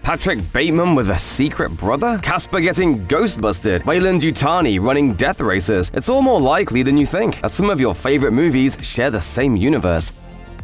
Patrick Bateman with a secret brother? Casper getting ghostbusted? Weyland-Yutani running death races? It's all more likely than you think, as some of your favorite movies share the same universe.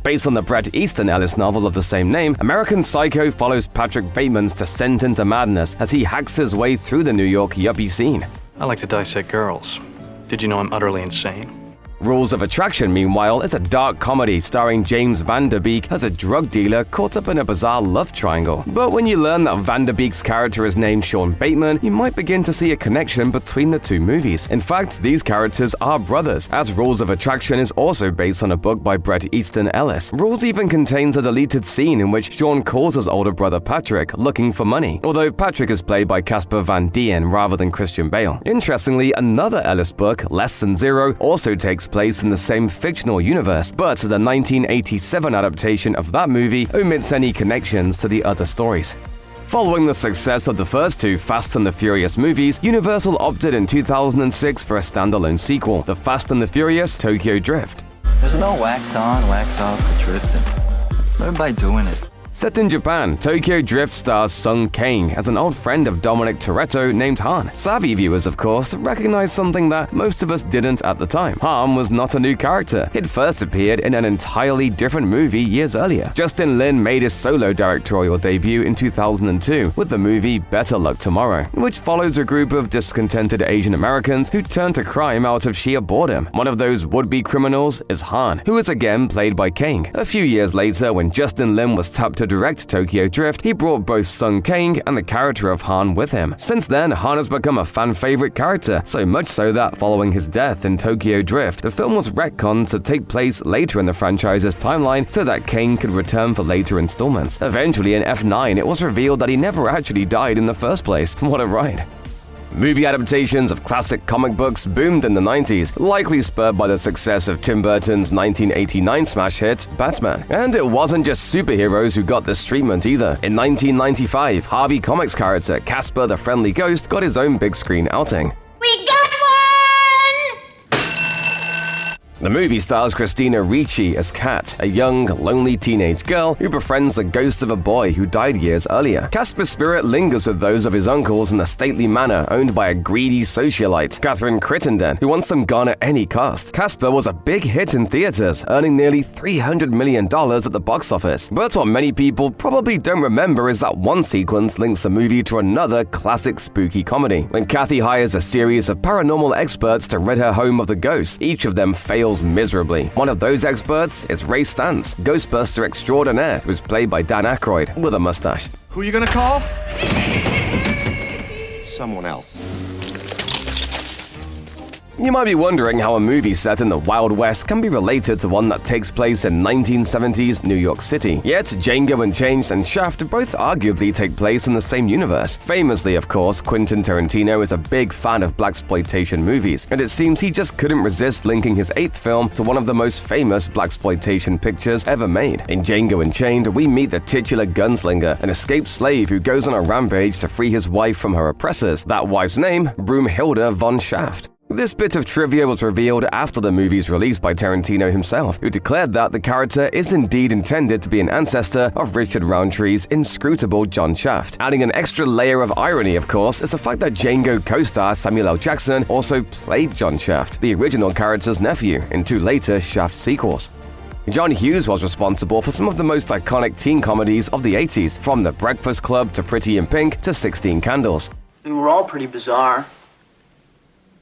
Based on the Bret Easton Ellis novel of the same name, American Psycho follows Patrick Bateman's descent into madness as he hacks his way through the New York yuppie scene. I like to dissect girls. Did you know I'm utterly insane? Rules of Attraction, meanwhile, is a dark comedy starring James Van Der Beek as a drug dealer caught up in a bizarre love triangle. But when you learn that Van Der Beek's character is named Sean Bateman, you might begin to see a connection between the two movies. In fact, these characters are brothers, as Rules of Attraction is also based on a book by Bret Easton Ellis. Rules even contains a deleted scene in which Sean calls his older brother Patrick looking for money, although Patrick is played by Casper Van Dien rather than Christian Bale. Interestingly, another Ellis book, Less Than Zero, also takes place in the same fictional universe, but the 1987 adaptation of that movie omits any connections to the other stories. Following the success of the first two Fast and the Furious movies, Universal opted in 2006 for a standalone sequel, The Fast and the Furious Tokyo Drift. There's no wax on, wax off for drifting. Learn by doing it. Set in Japan, Tokyo Drift stars Sung Kang as an old friend of Dominic Toretto named Han. Savvy viewers, of course, recognize something that most of us didn't at the time. Han was not a new character. He'd first appeared in an entirely different movie years earlier. Justin Lin made his solo directorial debut in 2002 with the movie Better Luck Tomorrow, which follows a group of discontented Asian Americans who turn to crime out of sheer boredom. One of those would-be criminals is Han, who is again played by Kang. A few years later, when Justin Lin was tapped to direct Tokyo Drift, he brought both Sung Kang and the character of Han with him. Since then, Han has become a fan-favorite character, so much so that following his death in Tokyo Drift, the film was retconned to take place later in the franchise's timeline so that Kang could return for later installments. Eventually, in F9, it was revealed that he never actually died in the first place. What a ride. Movie adaptations of classic comic books boomed in the 90s, likely spurred by the success of Tim Burton's 1989 smash hit, Batman. And it wasn't just superheroes who got this treatment either. In 1995, Harvey Comics character Casper the Friendly Ghost got his own big screen outing. We got one! The movie stars Christina Ricci as Kat, a young, lonely teenage girl who befriends the ghost of a boy who died years earlier. Casper's spirit lingers with those of his uncles in a stately manor owned by a greedy socialite, Catherine Crittenden, who wants them gone at any cost. Casper was a big hit in theaters, earning nearly $300 million at the box office. But what many people probably don't remember is that one sequence links the movie to another classic spooky comedy. When Kathy hires a series of paranormal experts to rid her home of the ghost, each of them fails miserably. One of those experts is Ray Stantz, Ghostbuster extraordinaire, who's played by Dan Aykroyd with a mustache. Who are you gonna call? Someone else. You might be wondering how a movie set in the Wild West can be related to one that takes place in 1970s New York City. Yet, Django Unchained and Shaft both arguably take place in the same universe. Famously, of course, Quentin Tarantino is a big fan of blaxploitation movies, and it seems he just couldn't resist linking his 8th film to one of the most famous blaxploitation pictures ever made. In Django Unchained, we meet the titular gunslinger, an escaped slave who goes on a rampage to free his wife from her oppressors. That wife's name, Broomhilda von Shaft. This bit of trivia was revealed after the movie's release by Tarantino himself, who declared that the character is indeed intended to be an ancestor of Richard Roundtree's inscrutable John Shaft. Adding an extra layer of irony, of course, is the fact that Django co-star Samuel L. Jackson also played John Shaft, the original character's nephew, in 2 later Shaft sequels. John Hughes was responsible for some of the most iconic teen comedies of the 80s, from The Breakfast Club to Pretty in Pink to 16 Candles. I mean, we're all pretty bizarre.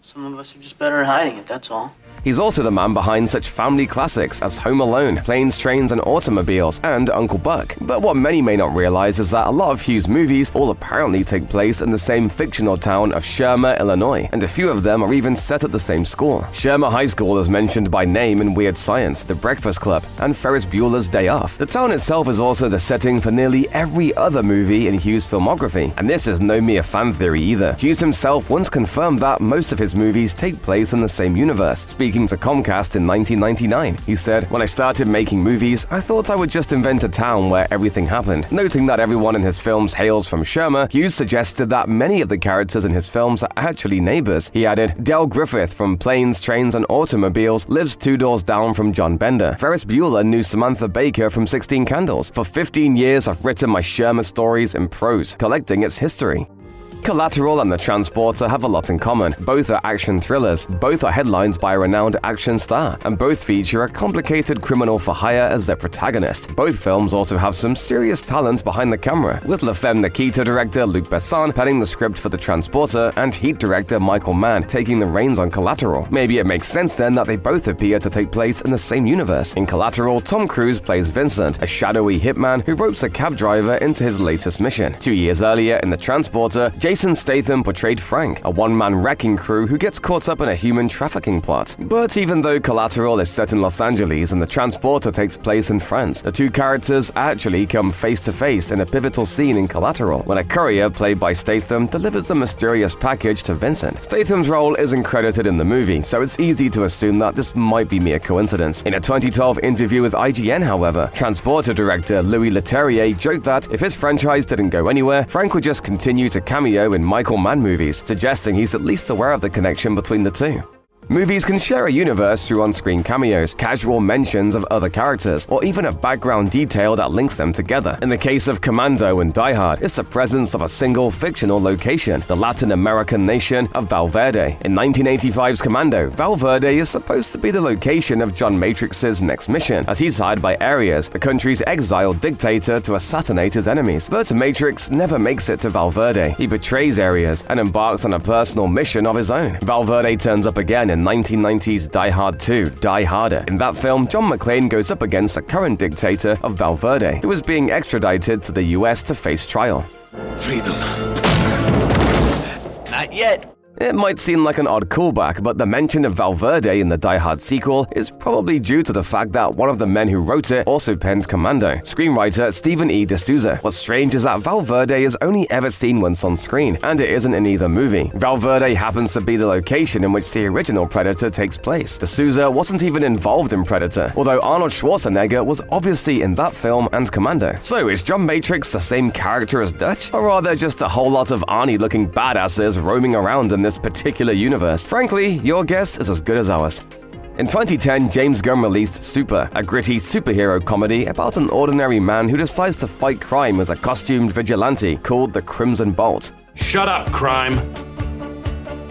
Some of us are just better at hiding it, that's all. He's also the man behind such family classics as Home Alone, Planes, Trains, and Automobiles, and Uncle Buck. But what many may not realize is that a lot of Hughes' movies all apparently take place in the same fictional town of Shermer, Illinois, and a few of them are even set at the same school. Shermer High School is mentioned by name in Weird Science, The Breakfast Club, and Ferris Bueller's Day Off. The town itself is also the setting for nearly every other movie in Hughes' filmography, and this is no mere fan theory either. Hughes himself once confirmed that most of his movies take place in the same universe. Speaking speaking to Comcast in 1999. He said, "When I started making movies, I thought I would just invent a town where everything happened." Noting that everyone in his films hails from Shermer, Hughes suggested that many of the characters in his films are actually neighbors. He added, "Del Griffith from Planes, Trains, and Automobiles lives 2 doors down from John Bender. Ferris Bueller knew Samantha Baker from 16 Candles. For 15 years, I've written my Shermer stories in prose, collecting its history." Collateral and The Transporter have a lot in common. Both are action thrillers, both are headlined by a renowned action star, and both feature a complicated criminal for hire as their protagonist. Both films also have some serious talent behind the camera, with La Femme Nikita director Luc Besson penning the script for The Transporter and Heat director Michael Mann taking the reins on Collateral. Maybe it makes sense then that they both appear to take place in the same universe. In Collateral, Tom Cruise plays Vincent, a shadowy hitman who ropes a cab driver into his latest mission. 2 years earlier, in The Transporter, Jason Statham portrayed Frank, a one-man wrecking crew who gets caught up in a human trafficking plot. But even though Collateral is set in Los Angeles and The Transporter takes place in France, the two characters actually come face-to-face in a pivotal scene in Collateral, when a courier played by Statham delivers a mysterious package to Vincent. Statham's role isn't credited in the movie, so it's easy to assume that this might be mere coincidence. In a 2012 interview with IGN, however, Transporter director Louis Leterrier joked that if his franchise didn't go anywhere, Frank would just continue to cameo in Michael Mann movies, suggesting he's at least aware of the connection between the two. Movies can share a universe through on-screen cameos, casual mentions of other characters, or even a background detail that links them together. In the case of Commando and Die Hard, it's the presence of a single fictional location, the Latin American nation of Valverde. In 1985's Commando, Valverde is supposed to be the location of John Matrix's next mission, as he's hired by Arias, the country's exiled dictator, to assassinate his enemies. But Matrix never makes it to Valverde. He betrays Arias and embarks on a personal mission of his own. Valverde turns up again in 1990's Die Hard 2, Die Harder. In that film, John McClane goes up against the current dictator of Valverde, who is being extradited to the US to face trial. Freedom. Not yet. It might seem like an odd callback, but the mention of Valverde in the Die Hard sequel is probably due to the fact that one of the men who wrote it also penned Commando, screenwriter Stephen E. D'Souza. What's strange is that Valverde is only ever seen once on screen, and it isn't in either movie. Valverde happens to be the location in which the original Predator takes place. D'Souza wasn't even involved in Predator, although Arnold Schwarzenegger was obviously in that film and Commando. So is John Matrix the same character as Dutch? Or are there just a whole lot of Arnie-looking badasses roaming around in this particular universe? Frankly, your guess is as good as ours. In 2010, James Gunn released Super, a gritty superhero comedy about an ordinary man who decides to fight crime as a costumed vigilante called the Crimson Bolt. Shut up, crime.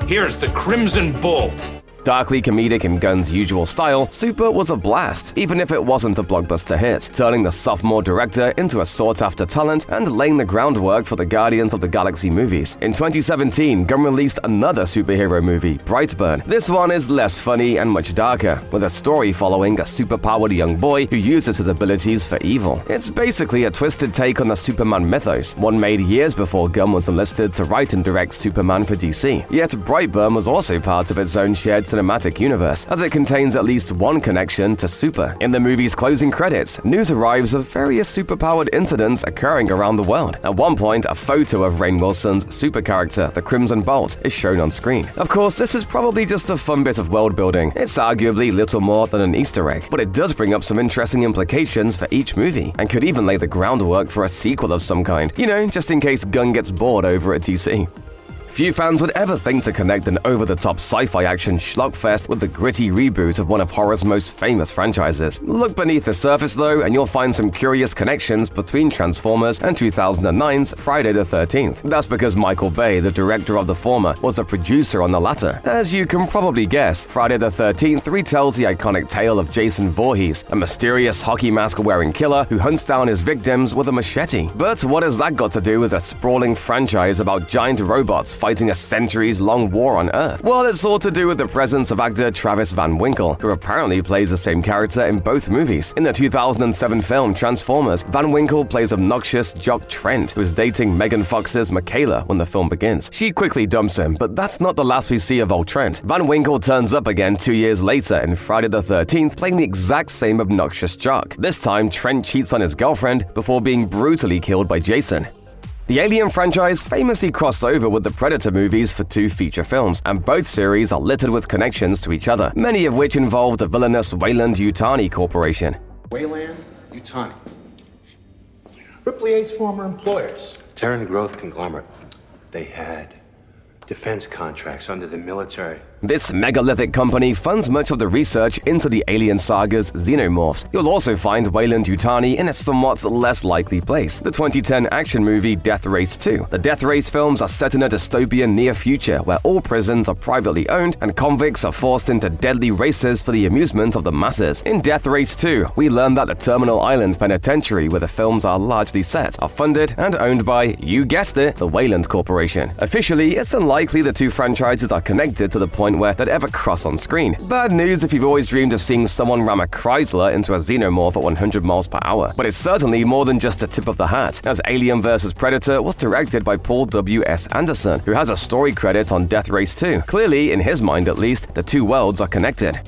Here's the Crimson Bolt. Darkly comedic in Gunn's usual style, Super was a blast, even if it wasn't a blockbuster hit, turning the sophomore director into a sought-after talent and laying the groundwork for the Guardians of the Galaxy movies. In 2017, Gunn released another superhero movie, Brightburn. This one is less funny and much darker, with a story following a superpowered young boy who uses his abilities for evil. It's basically a twisted take on the Superman mythos, one made years before Gunn was enlisted to write and direct Superman for DC. Yet Brightburn was also part of its own shared cinematic universe, as it contains at least one connection to Super. In the movie's closing credits, news arrives of various superpowered incidents occurring around the world. At one point, a photo of Rainn Wilson's super character, the Crimson Bolt, is shown on screen. Of course, this is probably just a fun bit of world building. It's arguably little more than an Easter egg, but it does bring up some interesting implications for each movie, and could even lay the groundwork for a sequel of some kind. You know, just in case Gunn gets bored over at DC. Few fans would ever think to connect an over-the-top sci-fi action schlockfest with the gritty reboot of one of horror's most famous franchises. Look beneath the surface though, and you'll find some curious connections between Transformers and 2009's Friday the 13th. That's because Michael Bay, the director of the former, was a producer on the latter. As you can probably guess, Friday the 13th retells the iconic tale of Jason Voorhees, a mysterious hockey mask-wearing killer who hunts down his victims with a machete. But what has that got to do with a sprawling franchise about giant robots fighting a centuries-long war on Earth? Well, it's all to do with the presence of actor Travis Van Winkle, who apparently plays the same character in both movies. In the 2007 film Transformers, Van Winkle plays obnoxious jock Trent, who is dating Megan Fox's Michaela when the film begins. She quickly dumps him, but that's not the last we see of old Trent. Van Winkle turns up again 2 years later in Friday the 13th, playing the exact same obnoxious jock. This time, Trent cheats on his girlfriend before being brutally killed by Jason. The Alien franchise famously crossed over with the Predator movies for 2 feature films, and both series are littered with connections to each other, many of which involve the villainous Weyland-Yutani Corporation. Weyland-Yutani. Ripley 8's former employers. Terran growth conglomerate. They had defense contracts under the military. This megalithic company funds much of the research into the Alien saga's xenomorphs. You'll also find Weyland-Yutani in a somewhat less likely place, the 2010 action movie Death Race 2. The Death Race films are set in a dystopian near future where all prisons are privately owned and convicts are forced into deadly races for the amusement of the masses. In Death Race 2, we learn that the Terminal Island Penitentiary, where the films are largely set, are funded and owned by, you guessed it, the Weyland Corporation. Officially, it's unlikely the 2 franchises are connected to the point where they'd ever cross on screen. Bad news if you've always dreamed of seeing someone ram a Chrysler into a xenomorph at 100 miles per hour. But it's certainly more than just a tip of the hat, as Alien vs. Predator was directed by Paul W.S. Anderson, who has a story credit on Death Race 2. Clearly, in his mind at least, the 2 worlds are connected.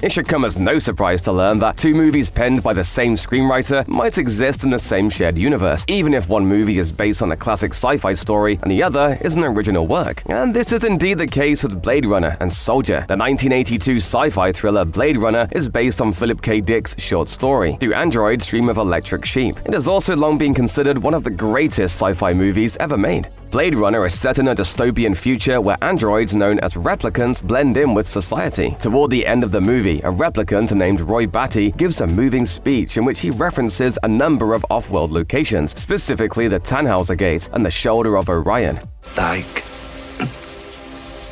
It should come as no surprise to learn that 2 movies penned by the same screenwriter might exist in the same shared universe, even if one movie is based on a classic sci-fi story and the other is an original work. And this is indeed the case with Blade Runner and Soldier. The 1982 sci-fi thriller Blade Runner is based on Philip K. Dick's short story, Do Androids Dream of Electric Sheep? It has also long been considered one of the greatest sci-fi movies ever made. Blade Runner is set in a dystopian future where androids known as replicants blend in with society. Toward the end of the movie, a replicant named Roy Batty gives a moving speech in which he references a number of off-world locations, specifically the Tannhauser Gate and the Shoulder of Orion. Like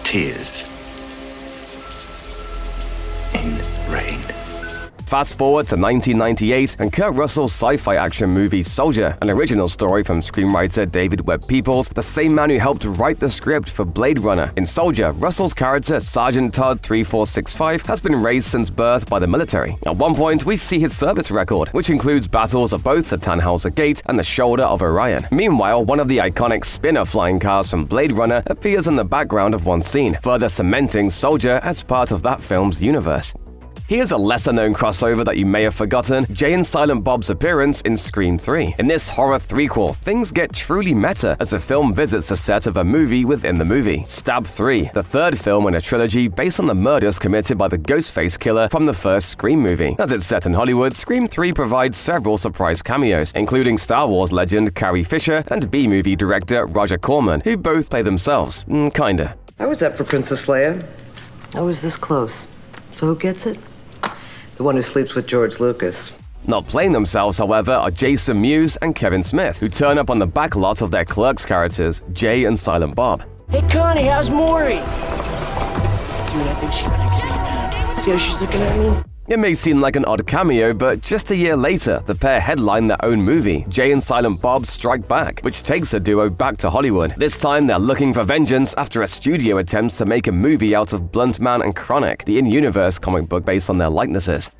tears in rain. Fast forward to 1998 and Kurt Russell's sci-fi action movie Soldier, an original story from screenwriter David Webb Peoples, the same man who helped write the script for Blade Runner. In Soldier, Russell's character Sergeant Todd 3465 has been raised since birth by the military. At one point, we see his service record, which includes battles at both the Tannhauser Gate and the Shoulder of Orion. Meanwhile, one of the iconic spinner flying cars from Blade Runner appears in the background of one scene, further cementing Soldier as part of that film's universe. Here's a lesser-known crossover that you may have forgotten, Jay and Silent Bob's appearance in Scream 3. In this horror threequel, things get truly meta as the film visits the set of a movie within the movie. Stab 3, the 3rd film in a trilogy based on the murders committed by the Ghostface killer from the first Scream movie. As it's set in Hollywood, Scream 3 provides several surprise cameos, including Star Wars legend Carrie Fisher and B-movie director Roger Corman, who both play themselves, kinda. I was up for Princess Leia. I was this close. So who gets it? The one who sleeps with George Lucas. Not playing themselves, however, are Jason Mewes and Kevin Smith, who turn up on the back lot of their Clerks characters, Jay and Silent Bob. Hey, Connie, how's Maury? Dude, I think she likes me, man. See how she's looking at me? It may seem like an odd cameo, but just a year later, the pair headline their own movie, Jay and Silent Bob Strike Back, which takes the duo back to Hollywood. This time, they're looking for vengeance after a studio attempts to make a movie out of Blunt Man and Chronic, the in-universe comic book based on their likenesses.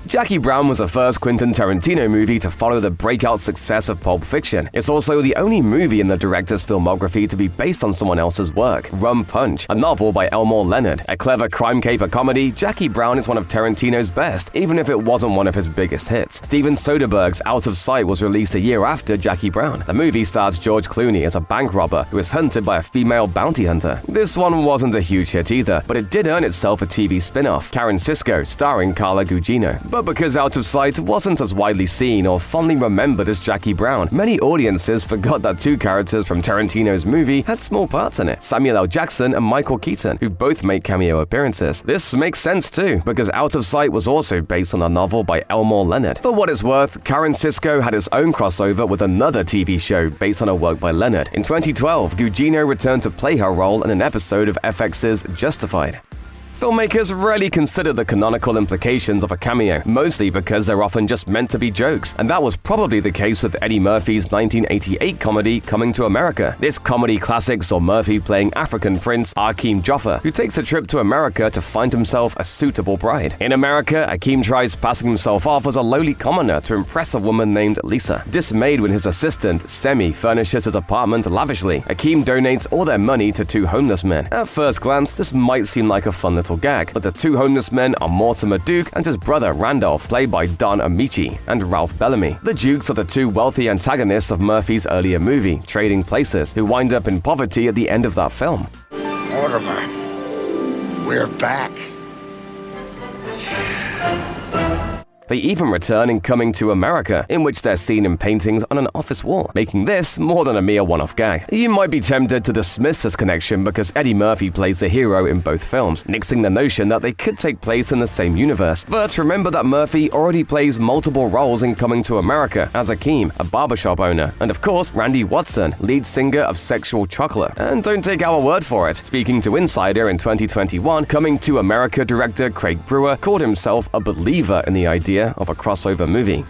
Jackie Brown was the first Quentin Tarantino movie to follow the breakout success of Pulp Fiction. It's also the only movie in the director's filmography to be based on someone else's work, Rum Punch, a novel by Elmore Leonard. A clever crime caper comedy, Jackie Brown is one of Tarantino's best, even if it wasn't one of his biggest hits. Steven Soderbergh's Out of Sight was released a year after Jackie Brown. The movie stars George Clooney as a bank robber who is hunted by a female bounty hunter. This one wasn't a huge hit either, but it did earn itself a TV spin-off, Karen Sisco, starring Carla Gugino. But because Out of Sight wasn't as widely seen or fondly remembered as Jackie Brown, many audiences forgot that 2 characters from Tarantino's movie had small parts in it, Samuel L. Jackson and Michael Keaton, who both make cameo appearances. This makes sense too, because Out of Sight was also based on a novel by Elmore Leonard. For what it's worth, Karen Sisco had its own crossover with another TV show based on a work by Leonard. In 2012, Gugino returned to play her role in an episode of FX's Justified. Filmmakers rarely consider the canonical implications of a cameo, mostly because they're often just meant to be jokes, and that was probably the case with Eddie Murphy's 1988 comedy Coming to America. This comedy classic saw Murphy playing African Prince Akeem Joffer, who takes a trip to America to find himself a suitable bride. In America, Akeem tries passing himself off as a lowly commoner to impress a woman named Lisa. Dismayed when his assistant, Semi, furnishes his apartment lavishly, Akeem donates all their money to 2 homeless men. At first glance, this might seem like a fun little incidental gag, but the two homeless men are Mortimer Duke and his brother Randolph, played by Don Amici and Ralph Bellamy. The Dukes are the two wealthy antagonists of Murphy's earlier movie, Trading Places, who wind up in poverty at the end of that film. Mortimer, we're back. They even return in Coming to America, in which they're seen in paintings on an office wall, making this more than a mere one-off gag. You might be tempted to dismiss this connection because Eddie Murphy plays the hero in both films, nixing the notion that they could take place in the same universe. But remember that Murphy already plays multiple roles in Coming to America as Akeem, a barbershop owner, and of course, Randy Watson, lead singer of Sexual Chocolate. And don't take our word for it. Speaking to Insider in 2021, Coming to America director Craig Brewer called himself a believer in the idea of a crossover movie.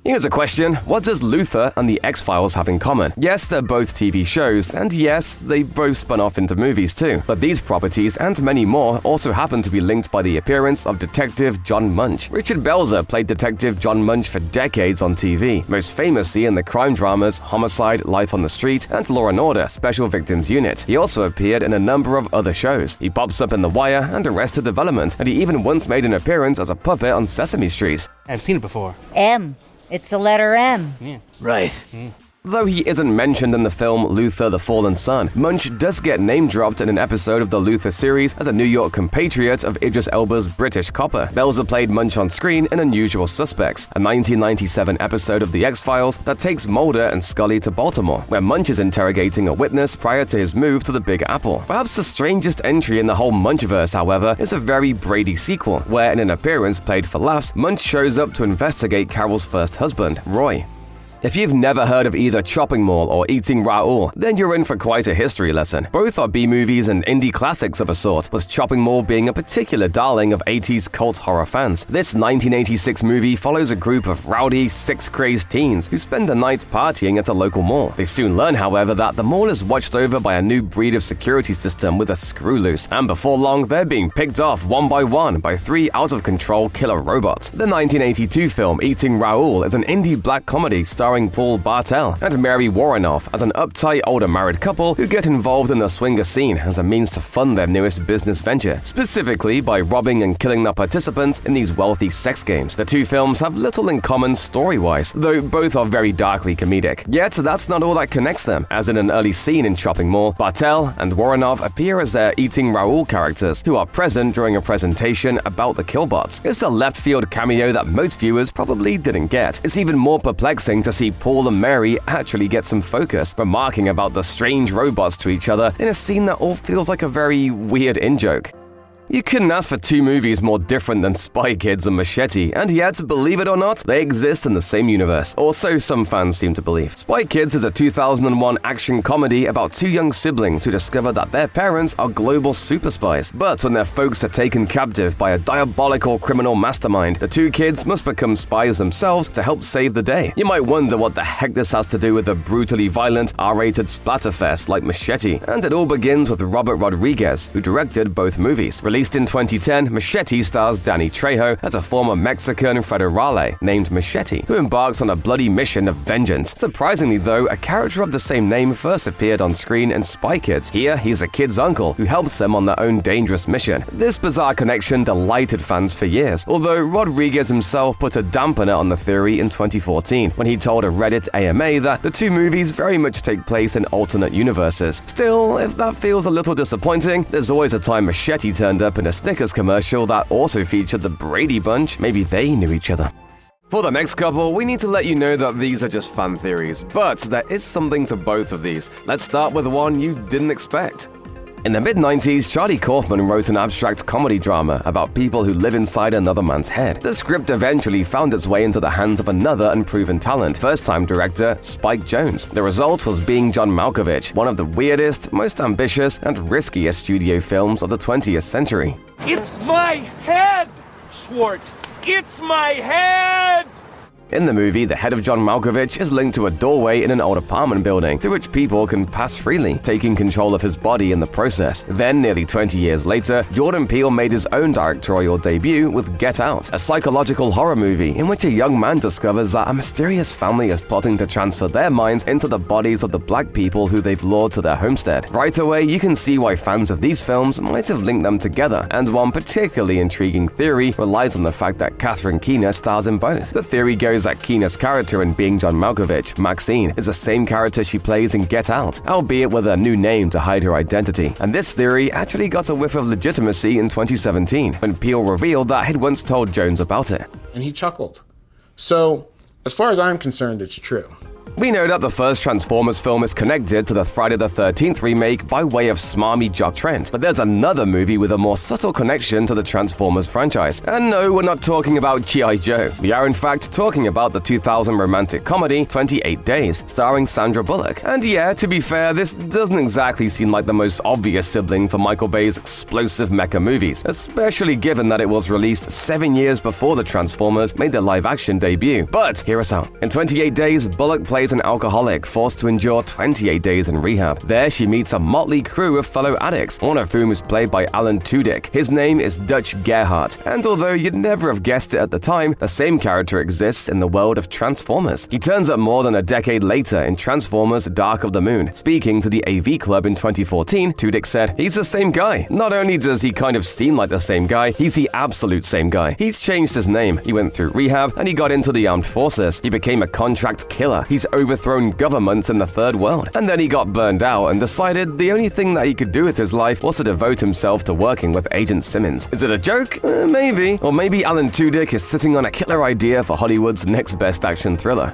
Here's a question. What does Luther and the X-Files have in common? Yes, they're both TV shows, and yes, they both spun off into movies too. But these properties, and many more, also happen to be linked by the appearance of Detective John Munch. Richard Belzer played Detective John Munch for decades on TV, most famously in the crime dramas Homicide, Life on the Street, and Law & Order Special Victims Unit. He also appeared in a number of other shows. He pops up in The Wire and Arrested Development, and he even once made an appearance as a puppet on Sesame Street. I've seen it before. M. It's the letter M. Yeah. Right. Though he isn't mentioned in the film Luther the Fallen Son, Munch does get name-dropped in an episode of the Luther series as a New York compatriot of Idris Elba's British copper. Belzer played Munch on screen in Unusual Suspects, a 1997 episode of The X-Files that takes Mulder and Scully to Baltimore, where Munch is interrogating a witness prior to his move to the Big Apple. Perhaps the strangest entry in the whole Munchverse, however, is a very Brady sequel, where in an appearance played for laughs, Munch shows up to investigate Carol's first husband, Roy. If you've never heard of either Chopping Mall or Eating Raoul, then you're in for quite a history lesson. Both are B-movies and indie classics of a sort, with Chopping Mall being a particular darling of 80s cult horror fans. This 1986 movie follows a group of rowdy, sex-crazed teens who spend the night partying at a local mall. They soon learn, however, that the mall is watched over by a new breed of security system with a screw loose, and before long, they're being picked off one by one by three out-of-control killer robots. The 1982 film Eating Raoul is an indie black comedy starring Paul Bartel and Mary Warrenoff as an uptight older married couple who get involved in the swinger scene as a means to fund their newest business venture, specifically by robbing and killing the participants in these wealthy sex games. The two films have little in common story-wise, though both are very darkly comedic. Yet that's not all that connects them, as in an early scene in Chopping Mall, Bartel and Warrenoff appear as their Eating Raoul characters who are present during a presentation about the killbots. It's a left-field cameo that most viewers probably didn't get. It's even more perplexing to see Paul and Mary actually get some focus, remarking about the strange robots to each other in a scene that all feels like a very weird in-joke. You couldn't ask for two movies more different than Spy Kids and Machete, and yet, believe it or not, they exist in the same universe, or so some fans seem to believe. Spy Kids is a 2001 action comedy about two young siblings who discover that their parents are global super spies. But when their folks are taken captive by a diabolical criminal mastermind, the two kids must become spies themselves to help save the day. You might wonder what the heck this has to do with a brutally violent, R-rated splatterfest like Machete, and it all begins with Robert Rodriguez, who directed both movies. Released in 2010, Machete stars Danny Trejo as a former Mexican federale named Machete, who embarks on a bloody mission of vengeance. Surprisingly though, a character of the same name first appeared on screen in Spy Kids. Here, he's a kid's uncle who helps them on their own dangerous mission. This bizarre connection delighted fans for years, although Rodriguez himself put a dampener on the theory in 2014 when he told a Reddit AMA that the two movies very much take place in alternate universes. Still, if that feels a little disappointing, there's always a time Machete turned up in a Snickers commercial that also featured the Brady Bunch. Maybe they knew each other. For the next couple, we need to let you know that these are just fan theories, but there is something to both of these. Let's start with one you didn't expect. In the mid-90s, Charlie Kaufman wrote an abstract comedy drama about people who live inside another man's head. The script eventually found its way into the hands of another unproven talent, first-time director Spike Jonze. The result was Being John Malkovich, one of the weirdest, most ambitious, and riskiest studio films of the 20th century. It's my head, Schwartz! It's my head! In the movie, the head of John Malkovich is linked to a doorway in an old apartment building, to which people can pass freely, taking control of his body in the process. Then, nearly 20 years later, Jordan Peele made his own directorial debut with Get Out, a psychological horror movie in which a young man discovers that a mysterious family is plotting to transfer their minds into the bodies of the black people who they've lured to their homestead. Right away, you can see why fans of these films might have linked them together, and one particularly intriguing theory relies on the fact that Catherine Keener stars in both. The theory goes that Keener's character in Being John Malkovich, Maxine, is the same character she plays in Get Out, albeit with a new name to hide her identity. And this theory actually got a whiff of legitimacy in 2017, when Peele revealed that he'd once told Jones about it. And he chuckled. So, as far as I'm concerned, it's true. We know that the first Transformers film is connected to the Friday the 13th remake by way of smarmy jock Trent, but there's another movie with a more subtle connection to the Transformers franchise. And no, we're not talking about G.I. Joe. We are in fact talking about the 2000 romantic comedy 28 Days, starring Sandra Bullock. And yeah, to be fair, this doesn't exactly seem like the most obvious sibling for Michael Bay's explosive mecha movies, especially given that it was released 7 years before the Transformers made their live-action debut. But hear us out. In 28 Days, Bullock plays an alcoholic forced to endure 28 days in rehab. There, she meets a motley crew of fellow addicts, one of whom is played by Alan Tudyk. His name is Dutch Gerhardt, and although you'd never have guessed it at the time, the same character exists in the world of Transformers. He turns up more than a decade later in Transformers Dark of the Moon. Speaking to the AV Club in 2014, Tudyk said, "He's the same guy. Not only does he kind of seem like the same guy, he's the absolute same guy. He's changed his name. He went through rehab, and he got into the armed forces. He became a contract killer. He's overthrown governments in the third world. And then he got burned out and decided the only thing that he could do with his life was to devote himself to working with Agent Simmons." Is it a joke? Maybe. Or maybe Alan Tudyk is sitting on a killer idea for Hollywood's next best action thriller.